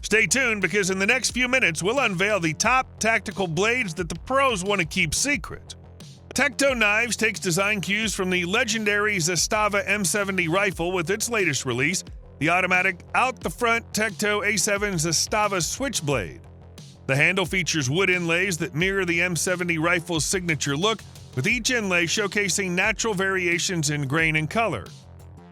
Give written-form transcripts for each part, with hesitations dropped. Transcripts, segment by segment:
Stay tuned because in the next few minutes, we'll unveil the top tactical blades that the pros want to keep secret. Teto Knives takes design cues from the legendary Zastava M70 rifle with its latest release, the automatic out-the-front Teto A7 Zastava switchblade. The handle features wood inlays that mirror the M70 rifle's signature look, with each inlay showcasing natural variations in grain and color.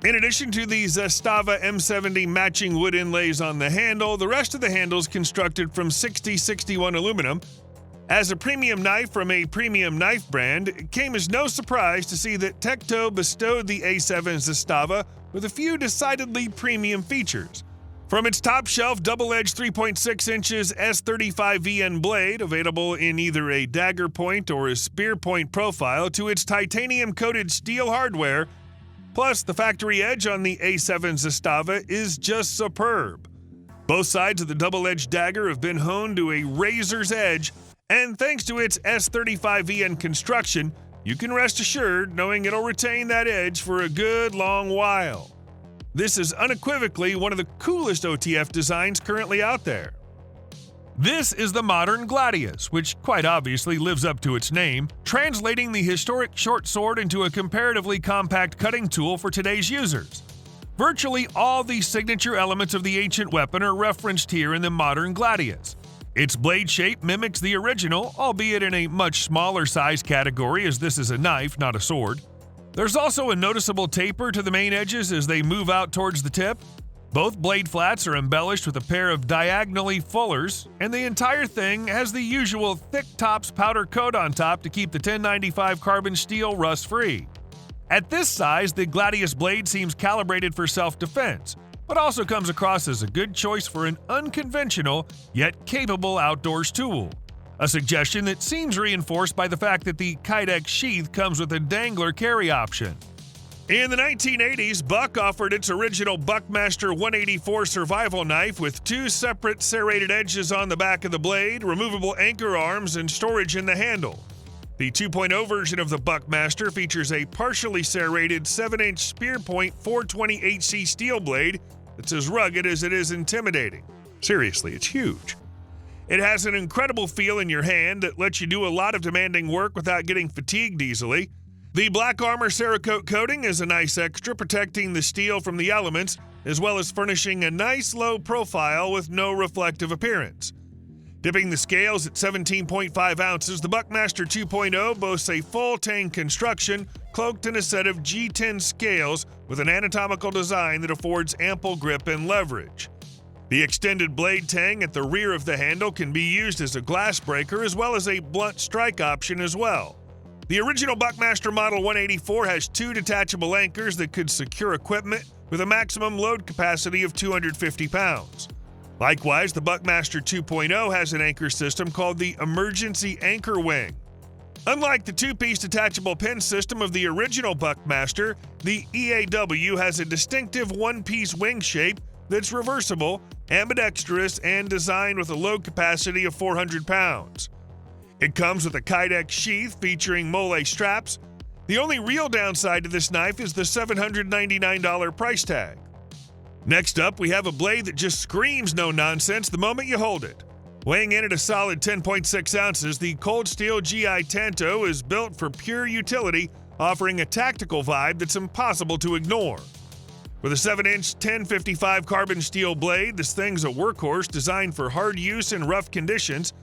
In addition to the Zastava M70 matching wood inlays on the handle, the rest of the handle is constructed from 6061 aluminum. As a premium knife from a premium knife brand, it came as no surprise to see that Teto bestowed the A7 Zastava with a few decidedly premium features. From its top-shelf double-edged 3.6 inches S35VN blade, available in either a dagger point or a spear point profile, to its titanium-coated steel hardware, plus the factory edge on the A7 Zastava is just superb. Both sides of the double-edged dagger have been honed to a razor's edge, and thanks to its S35VN construction, you can rest assured knowing it'll retain that edge for a good long while. This is unequivocally one of the coolest OTF designs currently out there. This is the modern gladius, which quite obviously lives up to its name, translating the historic short sword into a comparatively compact cutting tool for today's users. Virtually all the signature elements of the ancient weapon are referenced here in the modern gladius. Its blade shape mimics the original, albeit in a much smaller size category, as this is a knife, not a sword. There's also a noticeable taper to the main edges as they move out towards the tip. Both blade flats are embellished with a pair of diagonally fullers, and the entire thing has the usual thick tops powder coat on top to keep the 1095 carbon steel rust-free. At this size, the gladius blade seems calibrated for self-defense, but also comes across as a good choice for an unconventional, yet capable outdoors tool. A suggestion that seems reinforced by the fact that the Kydex sheath comes with a dangler carry option. In the 1980s, Buck offered its original Buckmaster 184 survival knife with two separate serrated edges on the back of the blade, removable anchor arms, and storage in the handle. The 2.0 version of the Buckmaster features a partially serrated 7-inch spear point 420 HC steel blade that's as rugged as it is intimidating. Seriously, it's huge. It has an incredible feel in your hand that lets you do a lot of demanding work without getting fatigued easily. The Black Armor Cerakote coating is a nice extra, protecting the steel from the elements, as well as furnishing a nice low profile with no reflective appearance. Dipping the scales at 17.5 ounces, the Buckmaster 2.0 boasts a full tang construction, cloaked in a set of G10 scales with an anatomical design that affords ample grip and leverage. The extended blade tang at the rear of the handle can be used as a glass breaker as well as a blunt strike option as well. The original Buckmaster Model 184 has two detachable anchors that could secure equipment with a maximum load capacity of 250 pounds. Likewise, the Buckmaster 2.0 has an anchor system called the Emergency Anchor Wing. Unlike the two-piece detachable pin system of the original Buckmaster, the EAW has a distinctive one-piece wing shape that's reversible, ambidextrous, and designed with a load capacity of 400 pounds. It comes with a Kydex sheath featuring mole straps. The only real downside to this knife is the $799 price tag. Next up, we have a blade that just screams no nonsense the moment you hold it. Weighing in at a solid 10.6 ounces, the Cold Steel GI Tanto is built for pure utility, offering a tactical vibe that's impossible to ignore. With a 7-inch 1055 carbon steel blade, this thing's a workhorse designed for hard use in rough conditions.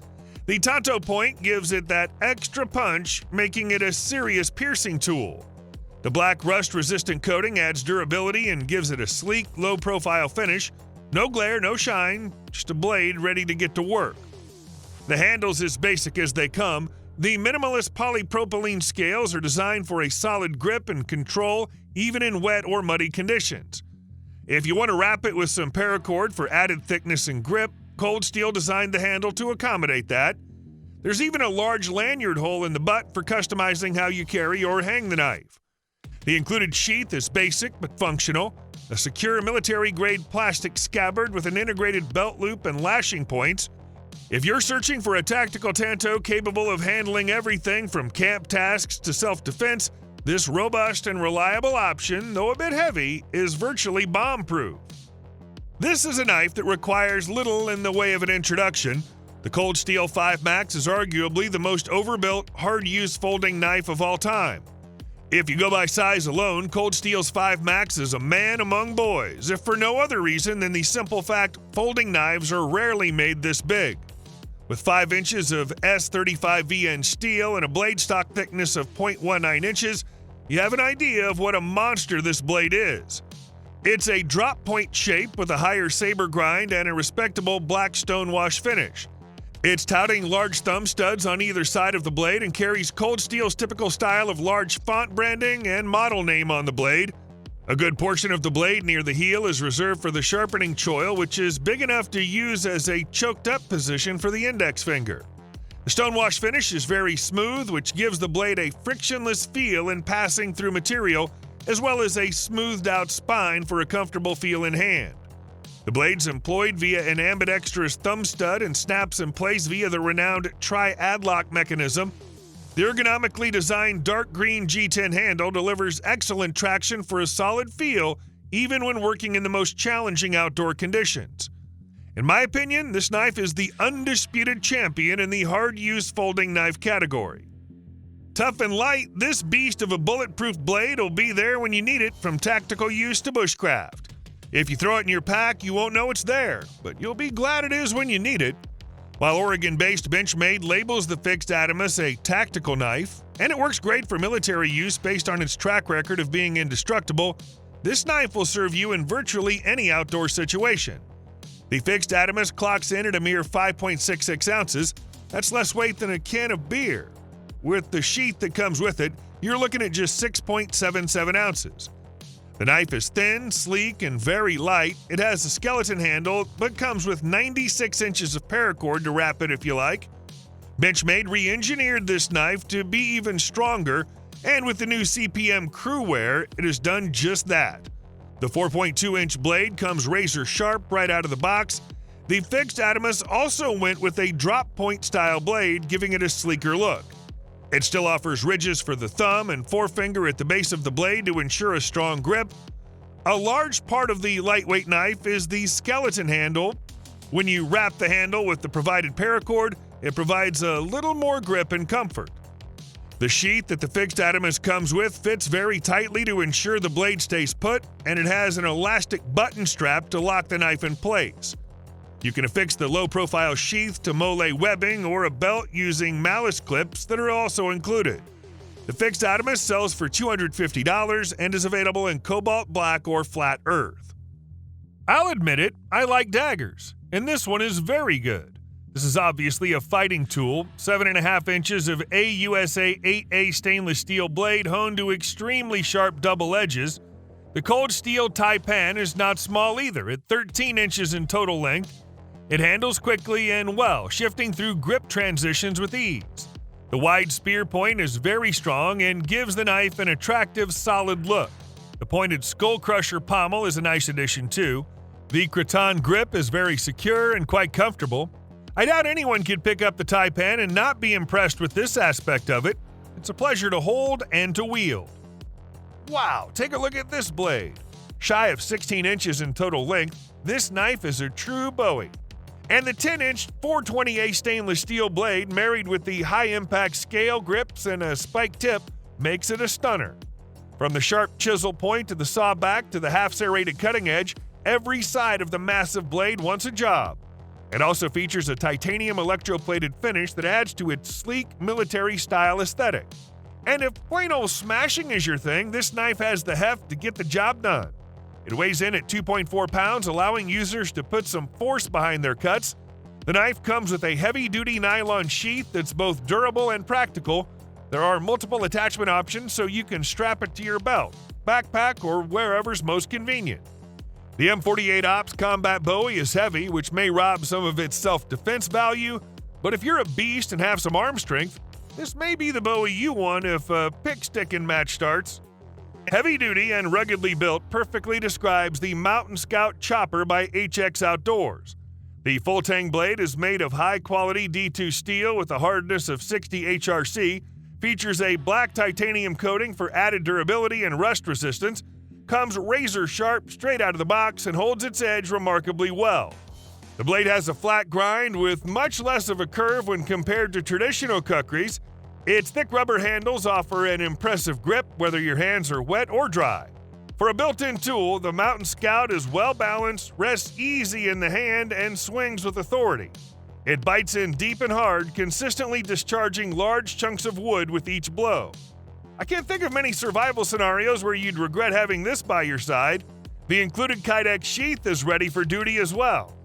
The Teto point gives it that extra punch, making it a serious piercing tool. The black rust-resistant coating adds durability and gives it a sleek, low-profile finish. No glare, no shine, just a blade ready to get to work. The handle's as basic as they come. The minimalist polypropylene scales are designed for a solid grip and control, even in wet or muddy conditions. If you want to wrap it with some paracord for added thickness and grip, Cold Steel designed the handle to accommodate that. There's even a large lanyard hole in the butt for customizing how you carry or hang the knife. The included sheath is basic but functional, a secure military-grade plastic scabbard with an integrated belt loop and lashing points. If you're searching for a tactical tanto capable of handling everything from camp tasks to self-defense, this robust and reliable option, though a bit heavy, is virtually bomb-proof. This is a knife that requires little in the way of an introduction. The Cold Steel 5 Max is arguably the most overbuilt, hard-use folding knife of all time. If you go by size alone, Cold Steel's 5 Max is a man among boys, if for no other reason than the simple fact folding knives are rarely made this big. With 5 inches of S35VN steel and a blade stock thickness of 0.19 inches, you have an idea of what a monster this blade is. It's a drop point shape with a higher saber grind and a respectable black stonewash finish. It's touting large thumb studs on either side of the blade and carries Cold Steel's typical style of large font branding and model name on the blade. A good portion of the blade near the heel is reserved for the sharpening choil, which is big enough to use as a choked-up position for the index finger. The stonewash finish is very smooth, which gives the blade a frictionless feel in passing through material, as well as a smoothed-out spine for a comfortable feel in hand. The blade's employed via an ambidextrous thumb stud and snaps in place via the renowned tri-adlock mechanism. The ergonomically designed dark green G10 handle delivers excellent traction for a solid feel, even when working in the most challenging outdoor conditions. In my opinion, this knife is the undisputed champion in the hard-use folding knife category. Tough and light, this beast of a bulletproof blade will be there when you need it, from tactical use to bushcraft. If you throw it in your pack, you won't know it's there, but you'll be glad it is when you need it. While Oregon-based Benchmade labels the fixed adamas a tactical knife, and it works great for military use based on its track record of being indestructible, this knife will serve you in virtually any outdoor situation. The fixed adamas clocks in at a mere 5.66 ounces. That's less weight than a can of beer. With the sheath that comes with it, you're looking at just 6.77 ounces. The knife is thin, sleek, and very light. It has a skeleton handle, but comes with 96 inches of paracord to wrap it if you like. Benchmade re-engineered this knife to be even stronger, and with the new CPM crew wear, it has done just that. The 4.2-inch blade comes razor sharp right out of the box. The fixed adamas also went with a drop point style blade, giving it a sleeker look. It still offers ridges for the thumb and forefinger at the base of the blade to ensure a strong grip. A large part of the lightweight knife is the skeleton handle. When you wrap the handle with the provided paracord, it provides a little more grip and comfort. The sheath that the fixed adamas comes with fits very tightly to ensure the blade stays put, and it has an elastic button strap to lock the knife in place. You can affix the low-profile sheath to mole webbing or a belt using malice clips that are also included. The fixed adamas sells for $250 and is available in cobalt black or flat earth. I'll admit it, I like daggers, and this one is very good. This is obviously a fighting tool, 7.5 inches of AUSA 8A stainless steel blade honed to extremely sharp double edges. The Cold Steel taipan is not small either, at 13 inches in total length. It handles quickly and well, shifting through grip transitions with ease. The wide spear point is very strong and gives the knife an attractive, solid look. The pointed skull crusher pommel is a nice addition too. The cretonne grip is very secure and quite comfortable. I doubt anyone could pick up the taipan and not be impressed with this aspect of it. It's a pleasure to hold and to wield. Wow, take a look at this blade. Shy of 16 inches in total length, this knife is a true bowie. And the 10-inch 420A stainless steel blade, married with the high-impact scale grips and a spiked tip, makes it a stunner. From the sharp chisel point to the saw back to the half-serrated cutting edge, every side of the massive blade wants a job. It also features a titanium electroplated finish that adds to its sleek military-style aesthetic. And if plain old smashing is your thing, this knife has the heft to get the job done. It weighs in at 2.4 pounds, allowing users to put some force behind their cuts. The knife comes with a heavy-duty nylon sheath that's both durable and practical. There are multiple attachment options, so you can strap it to your belt, backpack, or wherever's most convenient. The M48 Ops Combat Bowie is heavy, which may rob some of its self-defense value, but if you're a beast and have some arm strength, this may be the Bowie you want if a pick-sticking match starts. Heavy-duty and ruggedly built perfectly describes the Mountain Scout Chopper by HX Outdoors. The full-tang blade is made of high-quality D2 steel with a hardness of 60 HRC, features a black titanium coating for added durability and rust resistance, comes razor sharp straight out of the box and holds its edge remarkably well. The blade has a flat grind with much less of a curve when compared to traditional kukris. Its thick rubber handles offer an impressive grip whether your hands are wet or dry. For a built-in tool, the Mountain Scout is well-balanced, rests easy in the hand, and swings with authority. It bites in deep and hard, consistently discharging large chunks of wood with each blow. I can't think of many survival scenarios where you'd regret having this by your side. The included kydex sheath is ready for duty as well.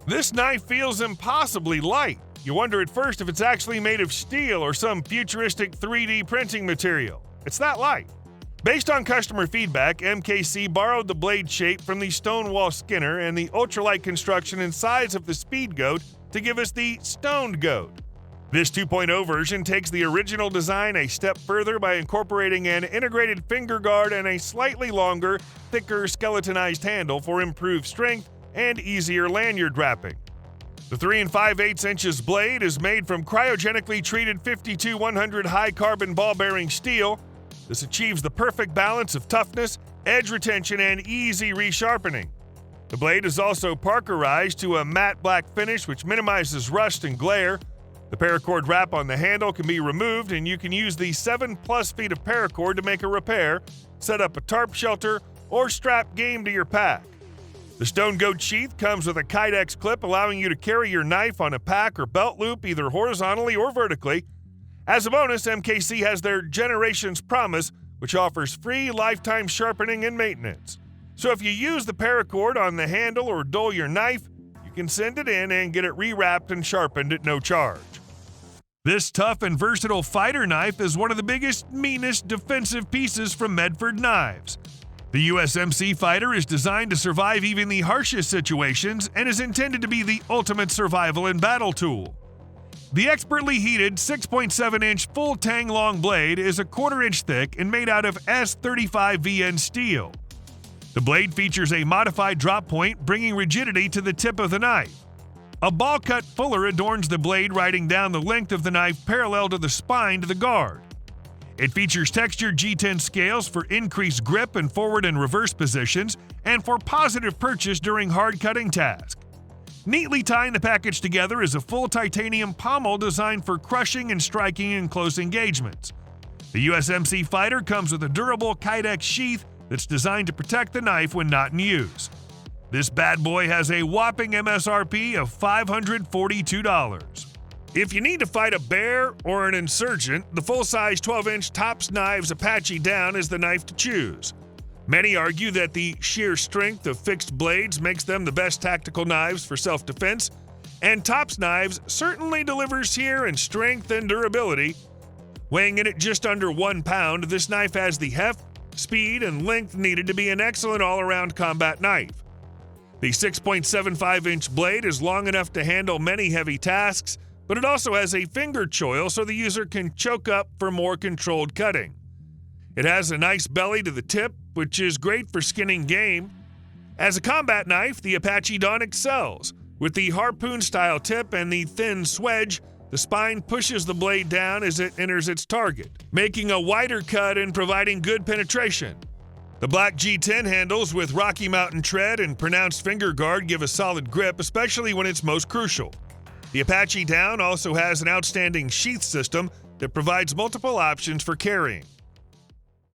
This knife feels impossibly light. You wonder at first if it's actually made of steel or some futuristic 3D printing material. It's that light. Based on customer feedback, MKC borrowed the blade shape from the Stonewall Skinner and the ultralight construction and size of the Speed Goat to give us the Stoned Goat. This 2.0 version takes the original design a step further by incorporating an integrated finger guard and a slightly longer, thicker skeletonized handle for improved strength and easier lanyard wrapping. The 3 5/8 inches blade is made from cryogenically treated 52-100 high-carbon ball-bearing steel. This achieves the perfect balance of toughness, edge retention, and easy resharpening. The blade is also parkerized to a matte black finish which minimizes rust and glare. The paracord wrap on the handle can be removed and you can use the 7+ feet of paracord to make a repair, set up a tarp shelter, or strap game to your pack. The Stone Goat sheath comes with a kydex clip allowing you to carry your knife on a pack or belt loop either horizontally or vertically. As a bonus, MKC has their Generations Promise, which offers free lifetime sharpening and maintenance. So if you use the paracord on the handle or dull your knife, you can send it in and get it rewrapped and sharpened at no charge. This tough and versatile fighter knife is one of the biggest, meanest defensive pieces from Medford Knives. The USMC fighter is designed to survive even the harshest situations and is intended to be the ultimate survival and battle tool. The expertly heated 6.7-inch full tang long blade is a 1/4 inch thick and made out of S35VN steel. The blade features a modified drop point, bringing rigidity to the tip of the knife. A ball-cut fuller adorns the blade, riding down the length of the knife parallel to the spine to the guard. It features textured G10 scales for increased grip in forward and reverse positions and for positive purchase during hard cutting tasks. Neatly tying the package together is a full titanium pommel designed for crushing and striking in close engagements. The USMC fighter comes with a durable kydex sheath that's designed to protect the knife when not in use. This bad boy has a whopping MSRP of $542. If you need to fight a bear or an insurgent, the full-size 12-inch Tops Knives Apache Down is the knife to choose. Many argue that the sheer strength of fixed blades makes them the best tactical knives for self-defense, and Tops Knives certainly delivers here in strength and durability. Weighing in at just under 1 pound, this knife has the heft, speed, and length needed to be an excellent all-around combat knife. The 6.75-inch blade is long enough to handle many heavy tasks, but it also has a finger choil so the user can choke up for more controlled cutting. It has a nice belly to the tip, which is great for skinning game. As a combat knife, the Apache Dawn excels. With the harpoon-style tip and the thin swedge, the spine pushes the blade down as it enters its target, making a wider cut and providing good penetration. The black G10 handles with Rocky Mountain tread and pronounced finger guard give a solid grip, especially when it's most crucial. The Apache Down also has an outstanding sheath system that provides multiple options for carrying.